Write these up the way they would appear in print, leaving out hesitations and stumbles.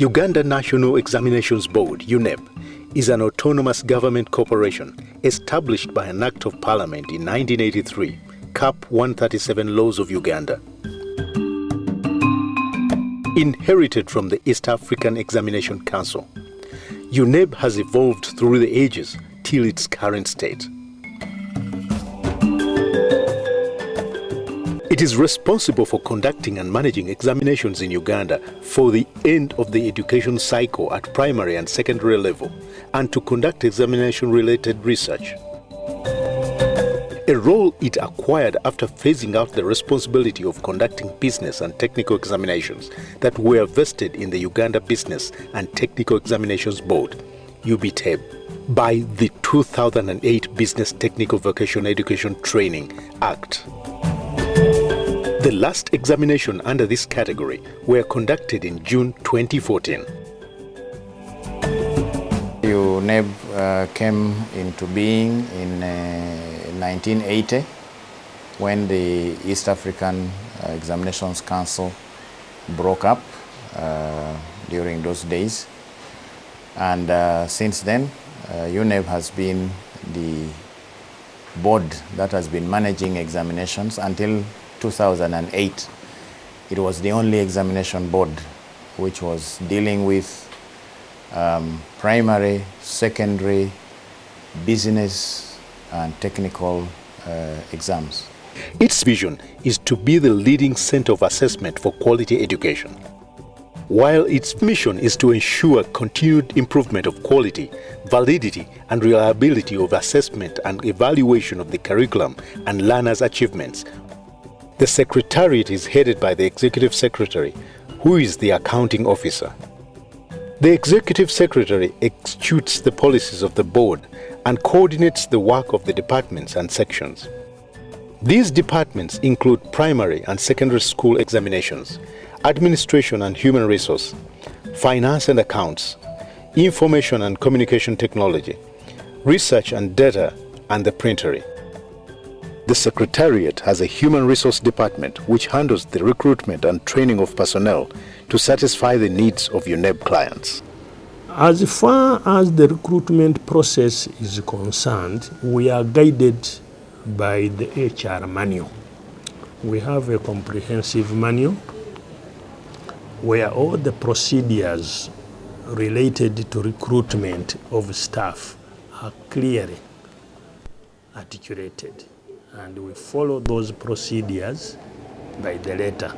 Uganda National Examinations Board, UNEB, is an autonomous government corporation established by an Act of Parliament in 1983, Cap 137 Laws of Uganda. Inherited from the East African Examination Council, UNEB has evolved through the ages till its current state. It is responsible for conducting and managing examinations in Uganda for the end of the education cycle at primary and secondary level, and to conduct examination-related research. A role it acquired after phasing out the responsibility of conducting business and technical examinations that were vested in the Uganda Business and Technical Examinations Board, UBTEB, by the 2008 Business Technical Vocational Education Training Act. The last examination under this category were conducted in June 2014. UNEB came into being in 1980 when the East African Examinations Council broke up during those days. And since then, UNEB has been the board that has been managing examinations until 2008. It was the only examination board which was dealing with primary, secondary, business and technical exams. Its vision is to be the leading center of assessment for quality education, while its mission is to ensure continued improvement of quality, validity and reliability of assessment and evaluation of the curriculum and learners' achievements. The Secretariat is headed by the Executive Secretary, who is the accounting officer. The Executive Secretary executes the policies of the board and coordinates the work of the departments and sections. These departments include primary and secondary school examinations, administration and human resource, finance and accounts, information and communication technology, research and data, and the printery. The Secretariat has a human resource department which handles the recruitment and training of personnel to satisfy the needs of UNEB clients. As far as the recruitment process is concerned, we are guided by the HR manual. We have a comprehensive manual where all the procedures related to recruitment of staff are clearly articulated, and we follow those procedures by the letter.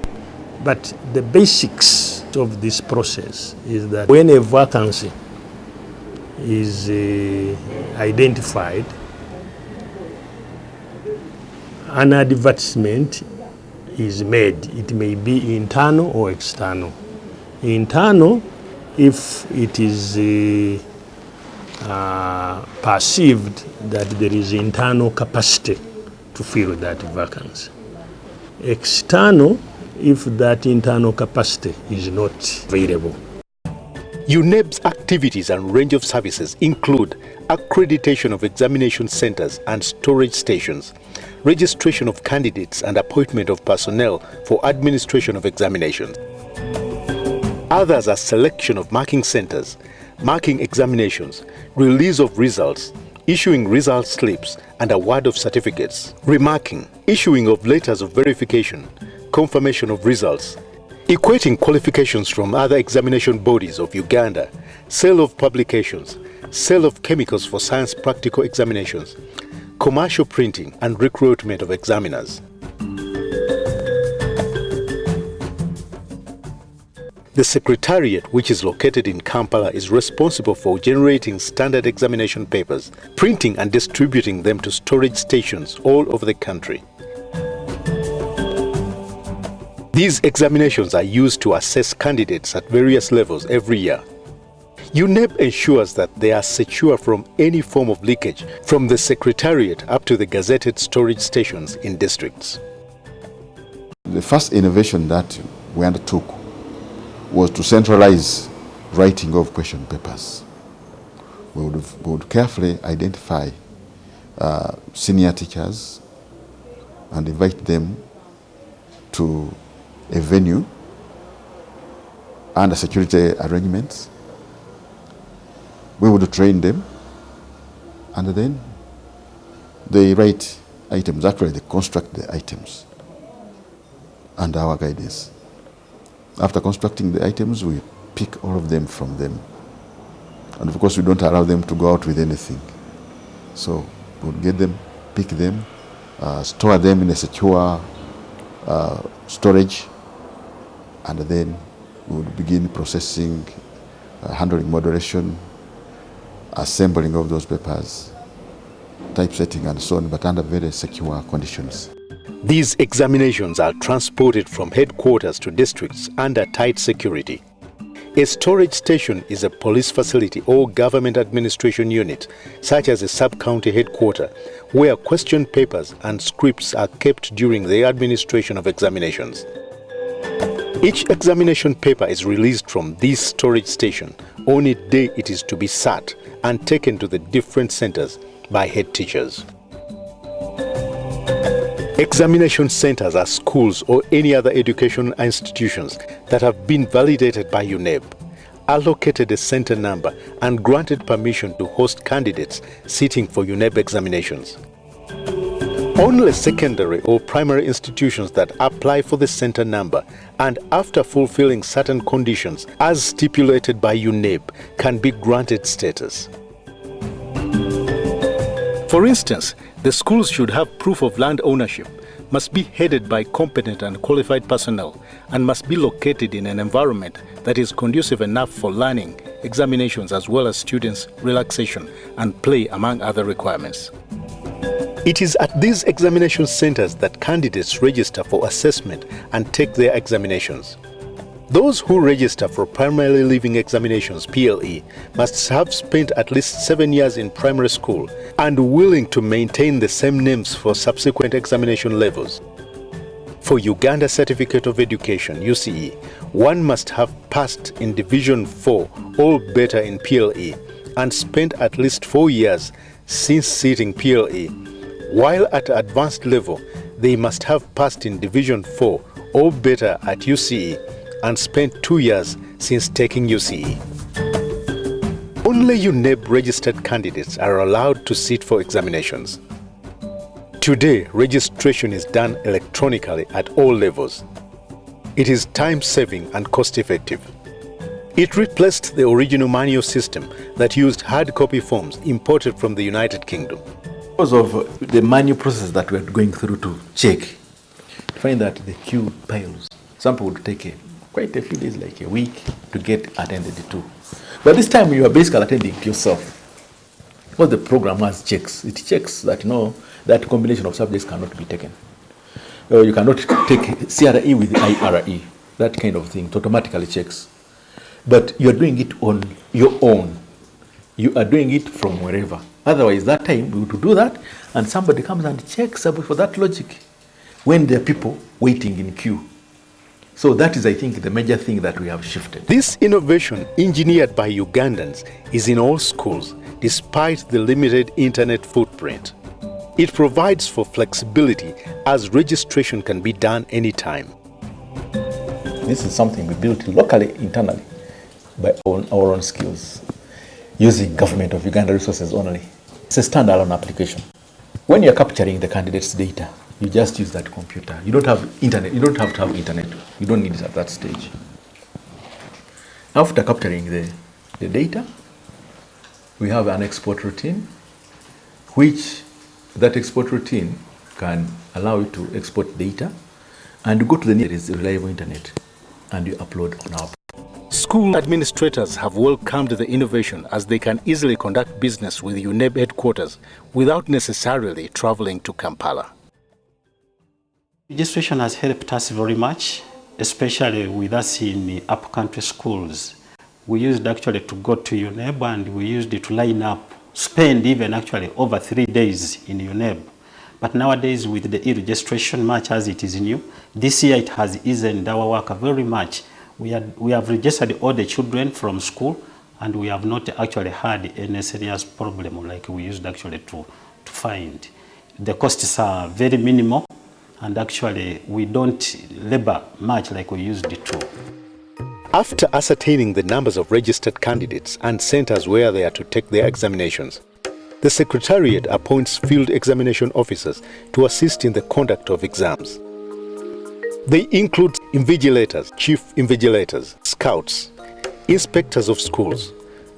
But the basics of this process is that when a vacancy is identified, an advertisement is made. It may be internal or external. Internal, if it is perceived that there is internal capacity to fill that vacancy. External, if that internal capacity is not available. UNEB's activities and range of services include accreditation of examination centers and storage stations, registration of candidates and appointment of personnel for administration of examinations. Others are selection of marking centers, marking examinations, release of results, issuing result slips and award of certificates, remarking, issuing of letters of verification, confirmation of results, equating qualifications from other examination bodies of Uganda, sale of publications, sale of chemicals for science practical examinations, commercial printing and recruitment of examiners. The Secretariat, which is located in Kampala, is responsible for generating standard examination papers, printing and distributing them to storage stations all over the country. These examinations are used to assess candidates at various levels every year. UNEB ensures that they are secure from any form of leakage from the Secretariat up to the gazetted storage stations in districts. The first innovation that we undertook was to centralize writing of question papers. We would carefully identify senior teachers and invite them to a venue under security arrangements. We would train them, and then they write items. Actually, they construct the items under our guidance. After constructing the items, we pick all of them from them. And of course, we don't allow them to go out with anything. So we would get them, pick them, store them in a secure storage, and then we would begin processing, handling moderation, assembling of those papers, typesetting and so on, but under very secure conditions. These examinations are transported from headquarters to districts under tight security. A storage station is a police facility or government administration unit, such as a sub-county headquarters, where question papers and scripts are kept during the administration of examinations. Each examination paper is released from this storage station on a day it is to be sat and taken to the different centers by head teachers. Examination centers are schools or any other educational institutions that have been validated by UNEB, allocated a center number and granted permission to host candidates sitting for UNEB examinations. Only secondary or primary institutions that apply for the center number and after fulfilling certain conditions as stipulated by UNEB can be granted status. For instance, the schools should have proof of land ownership, must be headed by competent and qualified personnel, and must be located in an environment that is conducive enough for learning, examinations as well as students' relaxation and play, among other requirements. It is at these examination centers that candidates register for assessment and take their examinations. Those who register for primarily leaving examinations (PLE) must have spent at least 7 years in primary school and willing to maintain the same names for subsequent examination levels. For Uganda Certificate of Education (UCE), one must have passed in Division 4 or better in PLE and spent at least 4 years since sitting PLE, while at advanced level they must have passed in Division 4 or better at UCE and spent 2 years since taking UCE. Only UNEB registered candidates are allowed to sit for examinations. Today, registration is done electronically at all levels. It is time-saving and cost-effective. It replaced the original manual system that used hard copy forms imported from the United Kingdom. Because of the manual process that we're going through to check, you find that the queue piles. Some people would take quite a few days, like a week, to get attended to. But this time you are basically attending yourself. Because the program has checks. It checks that that combination of subjects cannot be taken. You cannot take CRE with IRE. That kind of thing. It automatically checks. But you are doing it on your own. You are doing it from wherever. Otherwise, that time we would do that, and somebody comes and checks for that logic when there are people waiting in queue. So that is, I think, the major thing that we have shifted. This innovation, engineered by Ugandans, is in all schools, despite the limited internet footprint. It provides for flexibility, as registration can be done anytime. This is something we built locally, internally, by our own skills, using Government of Uganda resources only. It's a standalone application. When you're capturing the candidates' data, you just use that computer. You don't have internet. You don't have to have internet. You don't need it at that stage. After capturing the data, we have an export routine, which that export routine can allow you to export data and go to the nearest reliable internet, and you upload on our. School administrators have welcomed the innovation, as they can easily conduct business with UNEB headquarters without necessarily traveling to Kampala. Registration has helped us very much, especially with us in the upcountry schools. We used actually to go to UNEB, and we used it to line up, spend even actually over 3 days in UNEB. But nowadays, with the e-registration, much as it is new, this year it has eased our work very much. We have registered all the children from school, and we have not actually had any serious problem like we used actually to find. The costs are very minimal, and actually we don't labor much like we used to. After ascertaining the numbers of registered candidates and centers where they are to take their examinations, the Secretariat appoints field examination officers to assist in the conduct of exams. They include invigilators, chief invigilators, scouts, inspectors of schools,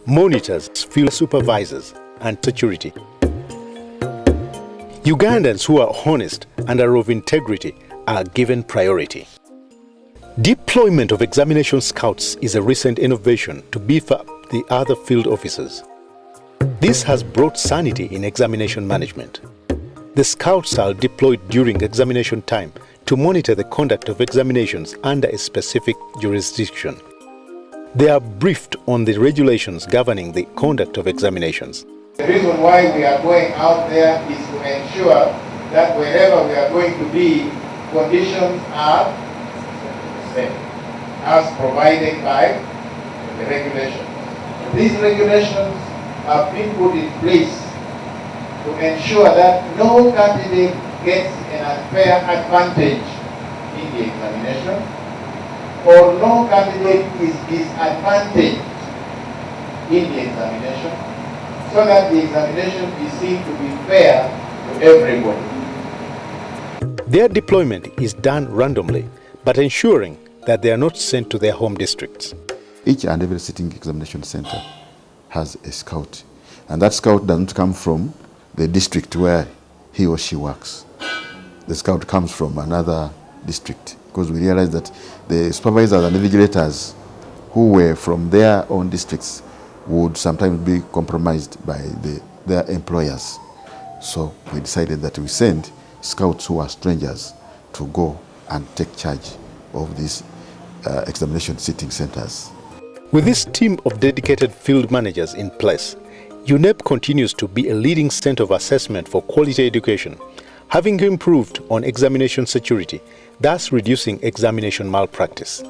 monitors, field supervisors, and security. Ugandans who are honest and are of integrity are given priority. Deployment of examination scouts is a recent innovation to beef up the other field officers. This has brought sanity in examination management. The scouts are deployed during examination time to monitor the conduct of examinations under a specific jurisdiction. They are briefed on the regulations governing the conduct of examinations. The reason why we are going out there is to ensure that wherever we are going to be, conditions are safe, as provided by the regulations. These regulations have been put in place to ensure that no candidate gets an unfair advantage in the examination, or no candidate is disadvantaged in the examination, so that the examination is seen to be fair to everybody. Their deployment is done randomly, but ensuring that they are not sent to their home districts. Each and every sitting examination center has a scout, and that scout doesn't come from the district where he or she works. The scout comes from another district, because we realize that the supervisors and the vigilators who were from their own districts would sometimes be compromised by their employers. So we decided that we send scouts who are strangers to go and take charge of these examination sitting centers. With this team of dedicated field managers in place, UNEB continues to be a leading center of assessment for quality education, having improved on examination security, thus reducing examination malpractice.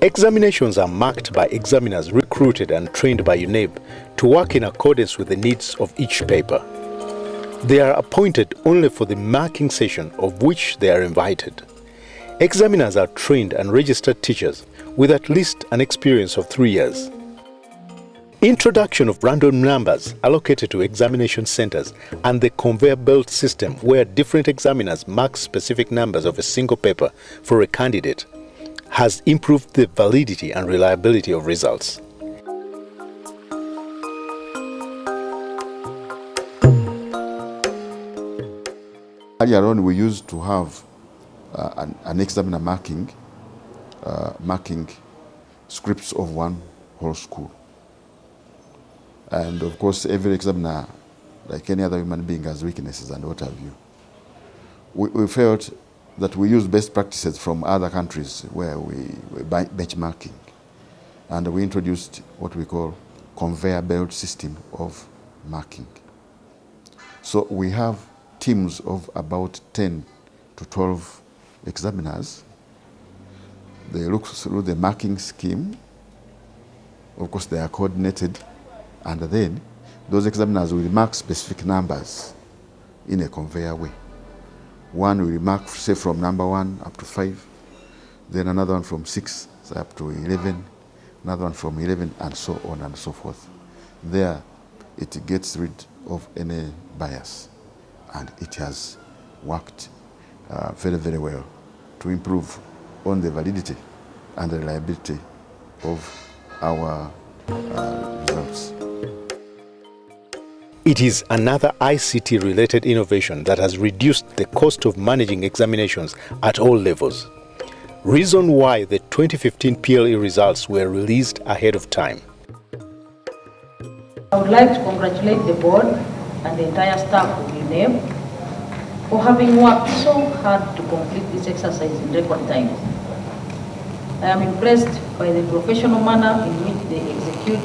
Examinations are marked by examiners recruited and trained by UNEB to work in accordance with the needs of each paper. They are appointed only for the marking session of which they are invited. Examiners are trained and registered teachers with at least an experience of 3 years. Introduction of random numbers allocated to examination centers and the conveyor belt system where different examiners mark specific numbers of a single paper for a candidate has improved the validity and reliability of results. Earlier on, we used to have an examiner marking scripts of one whole school. And of course, every examiner, like any other human being, has weaknesses and what have you. We felt that we use best practices from other countries where we benchmarking. And we introduced what we call conveyor belt system of marking. So we have teams of about 10 to 12 examiners. They look through the marking scheme. Of course, they are coordinated. And then those examiners will mark specific numbers in a conveyor way. One will mark, say, from number 1 up to 5, then another one from 6 up to 11, another one from 11, and so on and so forth. There, it gets rid of any bias, and it has worked very, very well to improve on the validity and the reliability of our results. It is another ICT-related innovation that has reduced the cost of managing examinations at all levels. Reason why the 2015 PLE results were released ahead of time. I would like to congratulate the board and the entire staff of UNEB for having worked so hard to complete this exercise in record time. I am impressed by the professional manner in which they execute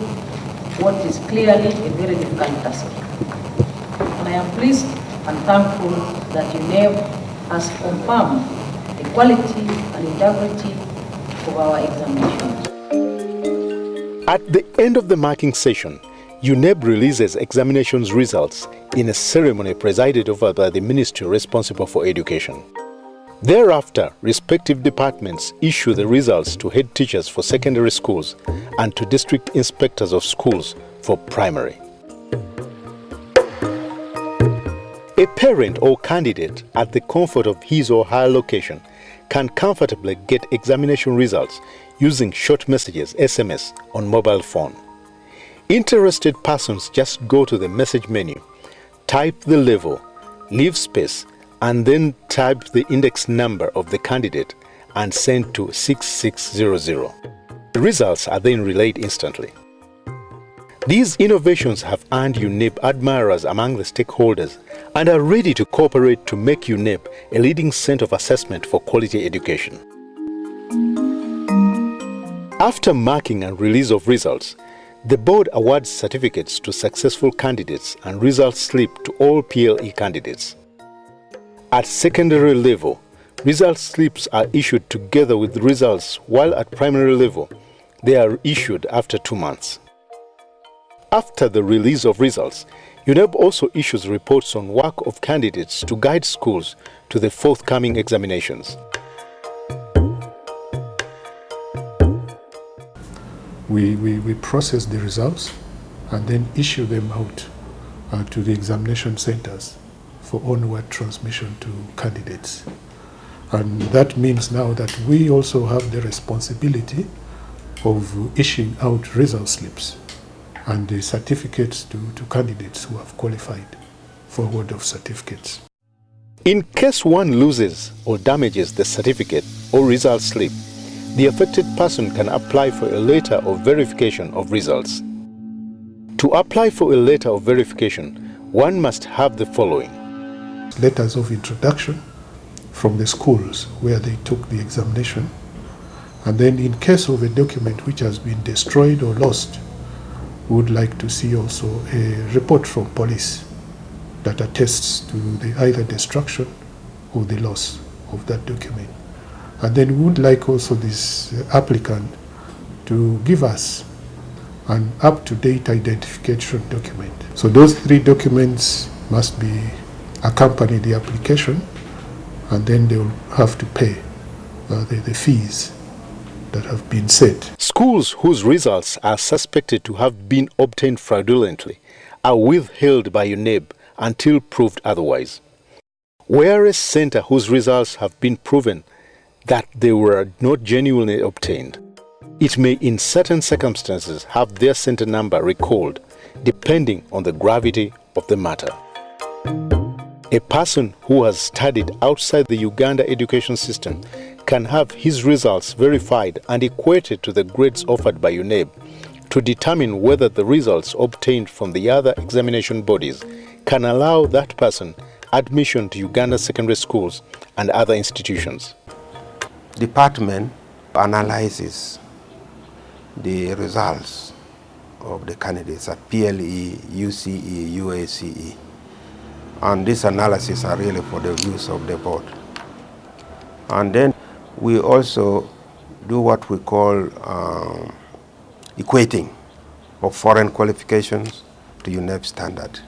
what is clearly a very difficult task. And I am pleased and thankful that UNEB has confirmed the quality and integrity of our examinations. At the end of the marking session, UNEB releases examinations results in a ceremony presided over by the ministry responsible for education. Thereafter, respective departments issue the results to head teachers for secondary schools and to district inspectors of schools for primary. A parent or candidate at the comfort of his or her location can comfortably get examination results using short messages, SMS, on mobile phone. Interested persons just go to the message menu, type the level, leave space, and then type the index number of the candidate and send to 6600. The results are then relayed instantly. These innovations have earned UNEB admirers among the stakeholders and are ready to cooperate to make UNEB a leading center of assessment for quality education. After marking and release of results, the board awards certificates to successful candidates and results slip to all PLE candidates. At secondary level, result slips are issued together with results, while at primary level, they are issued after 2 months. After the release of results, UNEB also issues reports on work of candidates to guide schools to the forthcoming examinations. We process the results and then issue them out to the examination centers for onward transmission to candidates. And that means now that we also have the responsibility of issuing out result slips and the certificates to candidates who have qualified for award of certificates. In case one loses or damages the certificate or result slip, the affected person can apply for a letter of verification of results. To apply for a letter of verification, one must have the following: letters of introduction from the schools where they took the examination, and then in case of a document which has been destroyed or lost, we would like to see also a report from police that attests to the either destruction or the loss of that document. And then we would like also this applicant to give us an up-to-date identification document. So those 3 documents must be accompany the application, and then they will have to pay the fees that have been set. Schools whose results are suspected to have been obtained fraudulently are withheld by UNEB until proved otherwise. Where a center whose results have been proven that they were not genuinely obtained, it may in certain circumstances have their center number recalled depending on the gravity of the matter. A person who has studied outside the Uganda education system can have his results verified and equated to the grades offered by UNEB to determine whether the results obtained from the other examination bodies can allow that person admission to Uganda secondary schools and other institutions. Department analyzes the results of the candidates at PLE, UCE, UACE, and these analyses are really for the views of the board. And then we also do what we call equating of foreign qualifications to UNEB standard.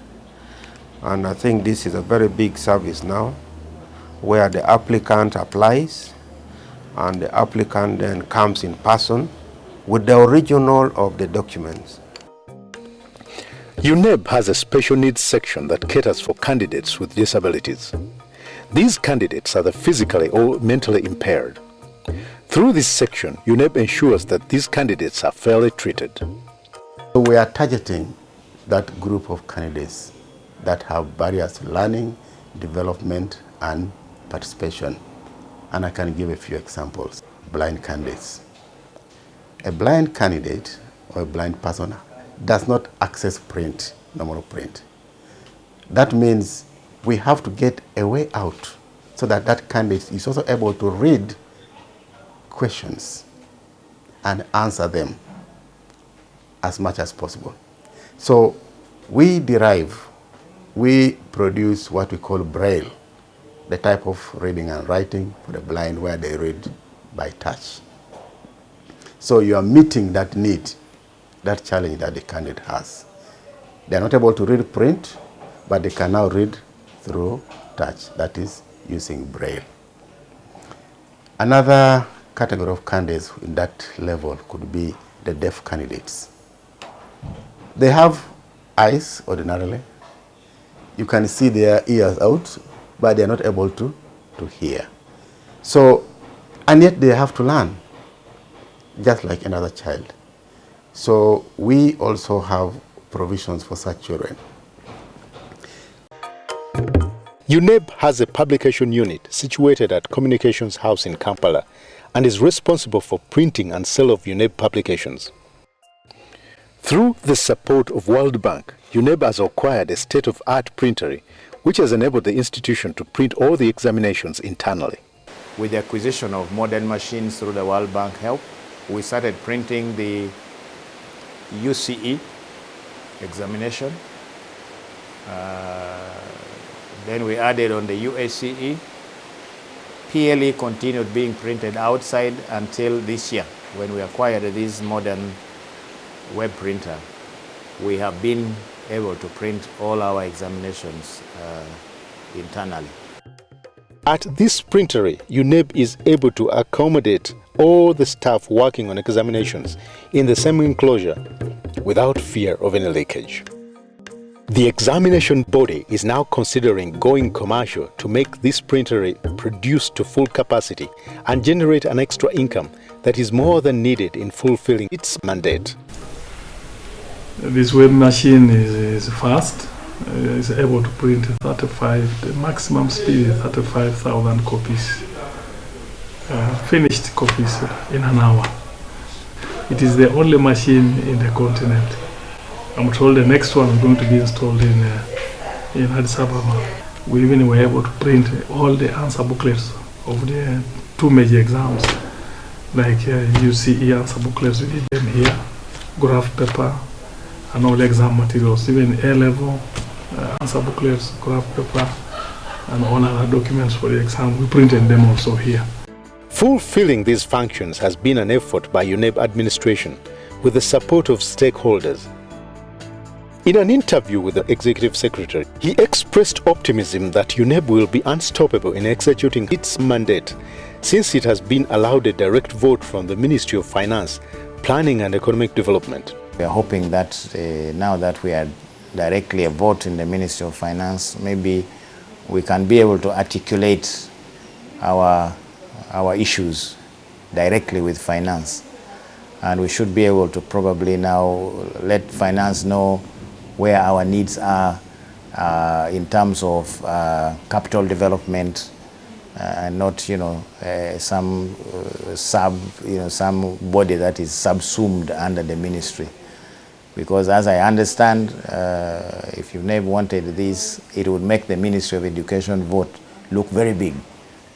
And I think this is a very big service now, where the applicant applies and the applicant then comes in person with the original of the documents. UNEB has a special needs section that caters for candidates with disabilities. These candidates are the physically or mentally impaired. Through this section, UNEB ensures that these candidates are fairly treated. We are targeting that group of candidates that have barriers to learning, development, and participation. And I can give a few examples. Blind candidates. A blind candidate or a blind person does not access print, normal print. That means we have to get a way out so that that candidate is also able to read questions and answer them as much as possible. So we produce what we call Braille, the type of reading and writing for the blind where they read by touch. So you are meeting that need, that challenge that the candidate has. They are not able to read print, but they can now read through touch, that is using Braille. Another category of candidates in that level could be the deaf candidates. They have eyes ordinarily. You can see their ears out, but they are not able to hear. So, and yet they have to learn, just like another child. So we also have provisions for such children. UNEB has a publication unit situated at Communications House in Kampala and is responsible for printing and sale of UNEB publications. Through the support of World Bank, UNEB has acquired a state-of-art printer which has enabled the institution to print all the examinations internally. With the acquisition of modern machines through the World Bank help, we started printing the UCE examination. Then we added on the UACE. PLE continued being printed outside until this year when we acquired this modern web printer. We have been able to print all our examinations internally. At this printer, UNEB is able to accommodate all the staff working on examinations in the same enclosure without fear of any leakage. The examination body is now considering going commercial to make this printer produce to full capacity and generate an extra income that is more than needed in fulfilling its mandate. This web machine is fast. It's able to print 35, the maximum speed is 35,000 copies, finished copies in an hour. It is the only machine in the continent. I'm told the next one is going to be installed in Addis Ababa. We even were able to print all the answer booklets of the two major exams, like UCE answer booklets, we did them here, graph paper, and all the exam materials, even A-level answer booklets, graph paper, and all other documents for the exam. We printed them also here. Fulfilling these functions has been an effort by UNEB administration with the support of stakeholders. In an interview with the Executive Secretary, he expressed optimism that UNEB will be unstoppable in executing its mandate since it has been allowed a direct vote from the Ministry of Finance, Planning and Economic Development. We are hoping that now that we are directly a vote in the Ministry of Finance, maybe we can be able to articulate our issues directly with finance. And we should be able to probably now let finance know where our needs are in terms of capital development, and not some body that is subsumed under the ministry. Because as I understand, if UNEB wanted this, it would make the Ministry of Education vote look very big.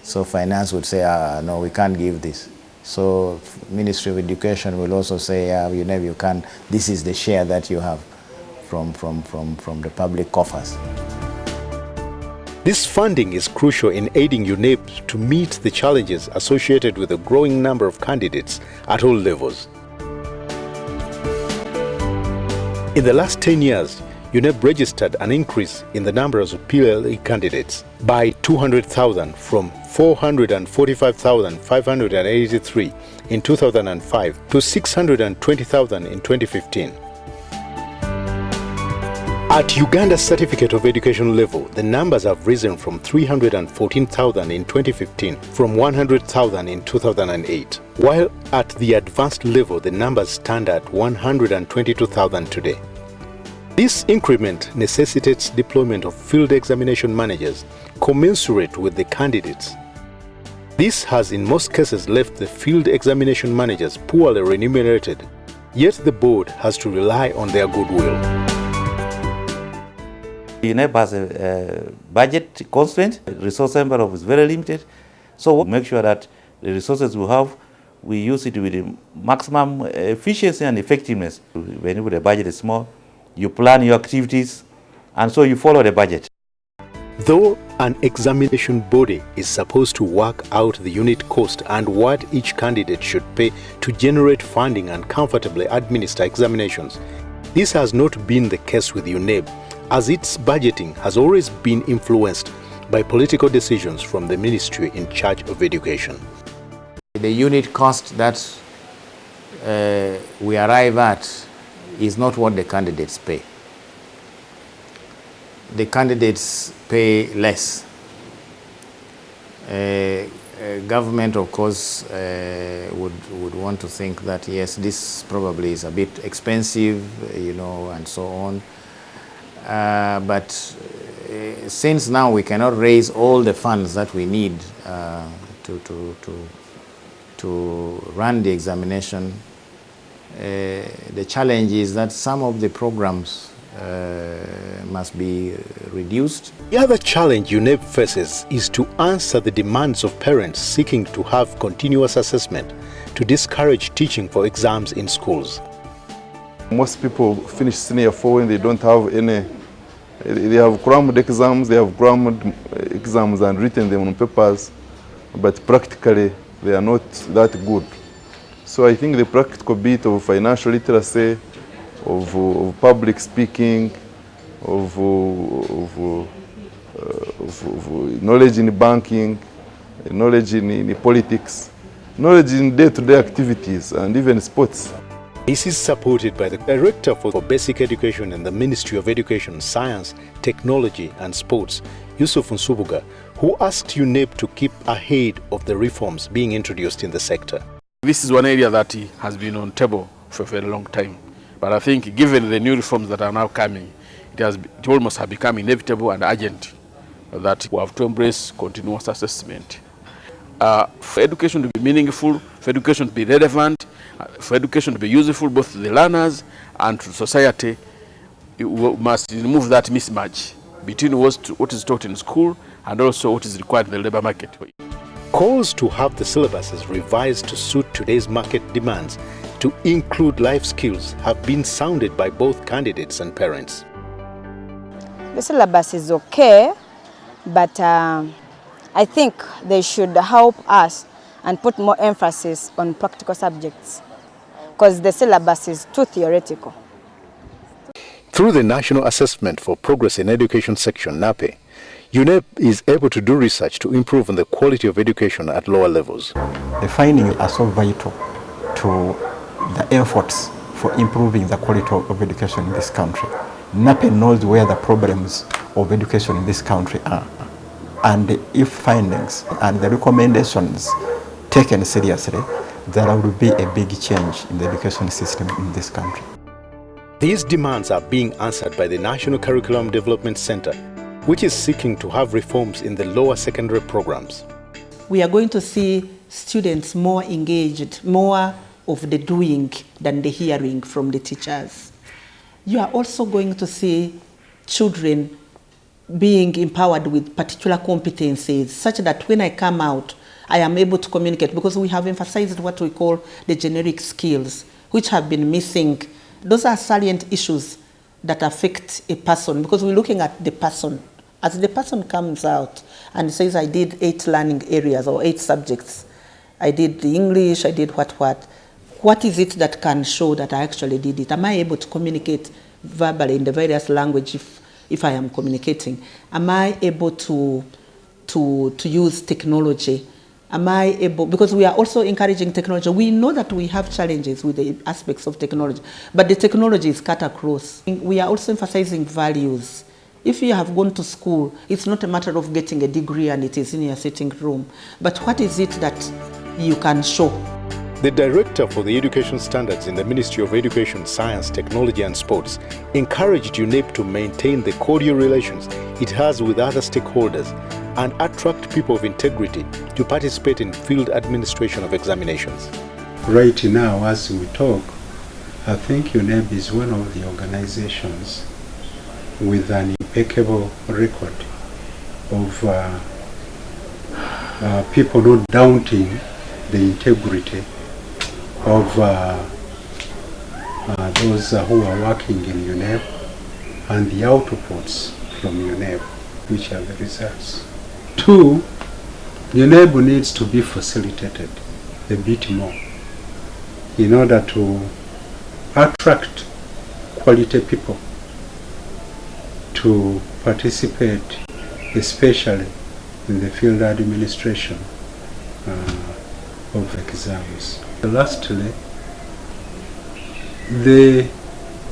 So finance would say, no, we can't give this. So Ministry of Education will also say, UNEB, you can't, this is the share that you have from the public coffers. This funding is crucial in aiding UNEB to meet the challenges associated with a growing number of candidates at all levels. In the last 10 years, UNEB registered an increase in the numbers of PLE candidates by 200,000 from 445,583 in 2005 to 620,000 in 2015. At Uganda's Certificate of Education level, the numbers have risen from 314,000 in 2015 from 100,000 in 2008, while at the advanced level the numbers stand at 122,000 today. This increment necessitates deployment of field examination managers commensurate with the candidates. This has in most cases left the field examination managers poorly remunerated, yet the board has to rely on their goodwill. UNEB has a budget constraint, resource envelope is very limited, so we'll make sure that the resources we have, we use it with the maximum efficiency and effectiveness. Whenever the budget is small, you plan your activities, and so you follow the budget. Though an examination body is supposed to work out the unit cost and what each candidate should pay to generate funding and comfortably administer examinations, this has not been the case with UNEB, as its budgeting has always been influenced by political decisions from the Ministry in charge of education. The unit cost that we arrive at is not what the candidates pay. The candidates pay less. Government, of course, would want to think that, yes, this probably is a bit expensive, you know, and so on. But since now we cannot raise all the funds that we need to run the examination, the challenge is that some of the programs must be reduced. The other challenge UNEB faces is to answer the demands of parents seeking to have continuous assessment to discourage teaching for exams in schools. Most people finish senior 4 when they don't have any, they have crammed exams, they have crammed exams and written them on papers, but practically they are not that good. So I think the practical bit of financial literacy, of public speaking, of knowledge in banking, knowledge in politics, knowledge in day-to-day activities and even sports. This is supported by the Director for Basic Education in the Ministry of Education, Science, Technology and Sports, Yusuf Nsubuga, who asked UNEB to keep ahead of the reforms being introduced in the sector. This is one area that has been on table for a very long time. But I think given the new reforms that are now coming, it almost has become inevitable and urgent that we have to embrace continuous assessment. For education to be meaningful, for education to be relevant, for education to be useful both to the learners and to society, we must remove that mismatch between what is taught in school and also what is required in the labor market. Calls to have the syllabuses revised to suit today's market demands to include life skills have been sounded by both candidates and parents. The syllabus is okay, but I think they should help us and put more emphasis on practical subjects because the syllabus is too theoretical. Through the National Assessment for Progress in Education section, NAPE, UNEB is able to do research to improve on the quality of education at lower levels. The findings are so vital to the efforts for improving the quality of education in this country. NAPE knows where the problems of education in this country are. And if findings and the recommendations taken seriously, there will be a big change in the education system in this country. These demands are being answered by the National Curriculum Development Center, which is seeking to have reforms in the lower secondary programs. We are going to see students more engaged, more of the doing than the hearing from the teachers. You are also going to see children being empowered with particular competencies such that when I come out, I am able to communicate, because we have emphasized what we call the generic skills, which have been missing. Those are salient issues that affect a person, because we're looking at the person. As the person comes out and says, I did 8 learning areas or 8 subjects, I did the English, I did what is it that can show that I actually did it? Am I able to communicate verbally in the various languages if I am communicating? Am I able to use technology? Am I able, because we are also encouraging technology. We know that we have challenges with the aspects of technology, but the technology is cut across. We are also emphasizing values. If you have gone to school, it's not a matter of getting a degree and it is in your sitting room, but what is it that you can show? The Director for the Education Standards in the Ministry of Education, Science, Technology and Sports encouraged UNEB to maintain the cordial relations it has with other stakeholders and attract people of integrity to participate in field administration of examinations. Right now, as we talk, I think UNEB is one of the organizations with an impeccable record of people not doubting the integrity of those who are working in UNEB and the outputs from UNEB, which are the results. 2, UNEB needs to be facilitated a bit more in order to attract quality people to participate, especially in the field administration of exams. exams. Lastly, the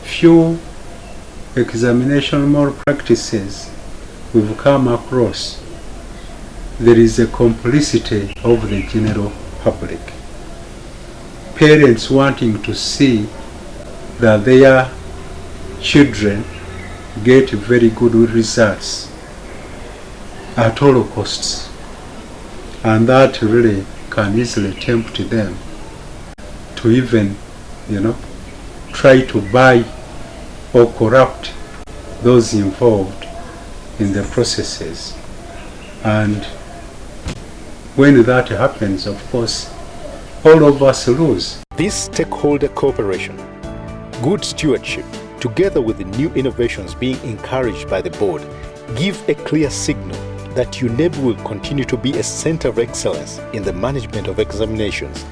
few examination malpractices we've come across, there is a complicity of the general public. Parents wanting to see that their children get very good results at all costs, and that really can easily tempt them to even, try to buy or corrupt those involved in the processes. And when that happens, of course, all of us lose. This stakeholder cooperation, good stewardship, together with the new innovations being encouraged by the board, give a clear signal that UNEB will continue to be a center of excellence in the management of examinations.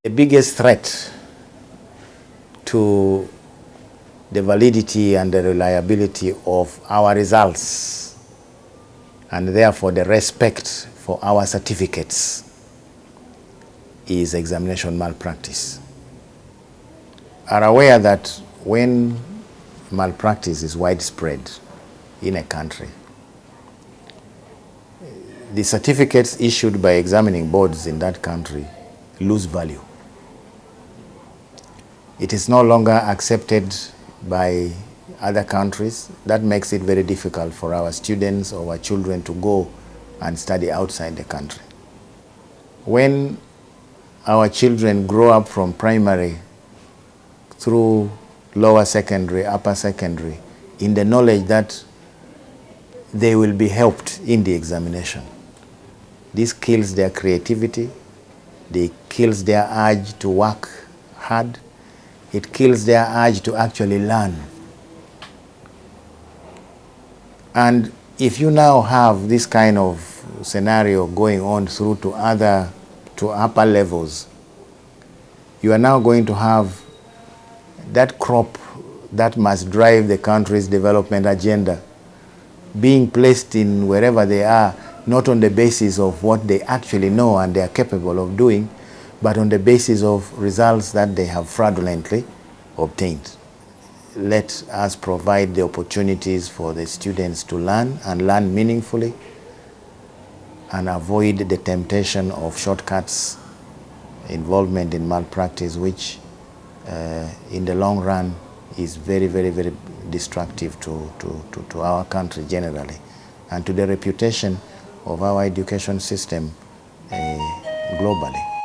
The biggest threat to the validity and the reliability of our results, and therefore the respect for our certificates, is examination malpractice. Are aware that when malpractice is widespread in a country, the certificates issued by examining boards in that country lose value. It is no longer accepted by other countries. That makes it very difficult for our students or our children to go and study outside the country. When our children grow up from primary through lower secondary, upper secondary, in the knowledge that they will be helped in the examination, this kills their creativity, it kills their urge to work hard, it kills their urge to actually learn. And if you now have this kind of scenario going on through to upper levels, you are now going to have that crop that must drive the country's development agenda being placed in wherever they are, not on the basis of what they actually know and they are capable of doing, but on the basis of results that they have fraudulently obtained. Let us provide the opportunities for the students to learn and learn meaningfully, and avoid the temptation of shortcuts, involvement in malpractice, which in the long run is very, very, very destructive to our country generally, and to the reputation of our education system globally.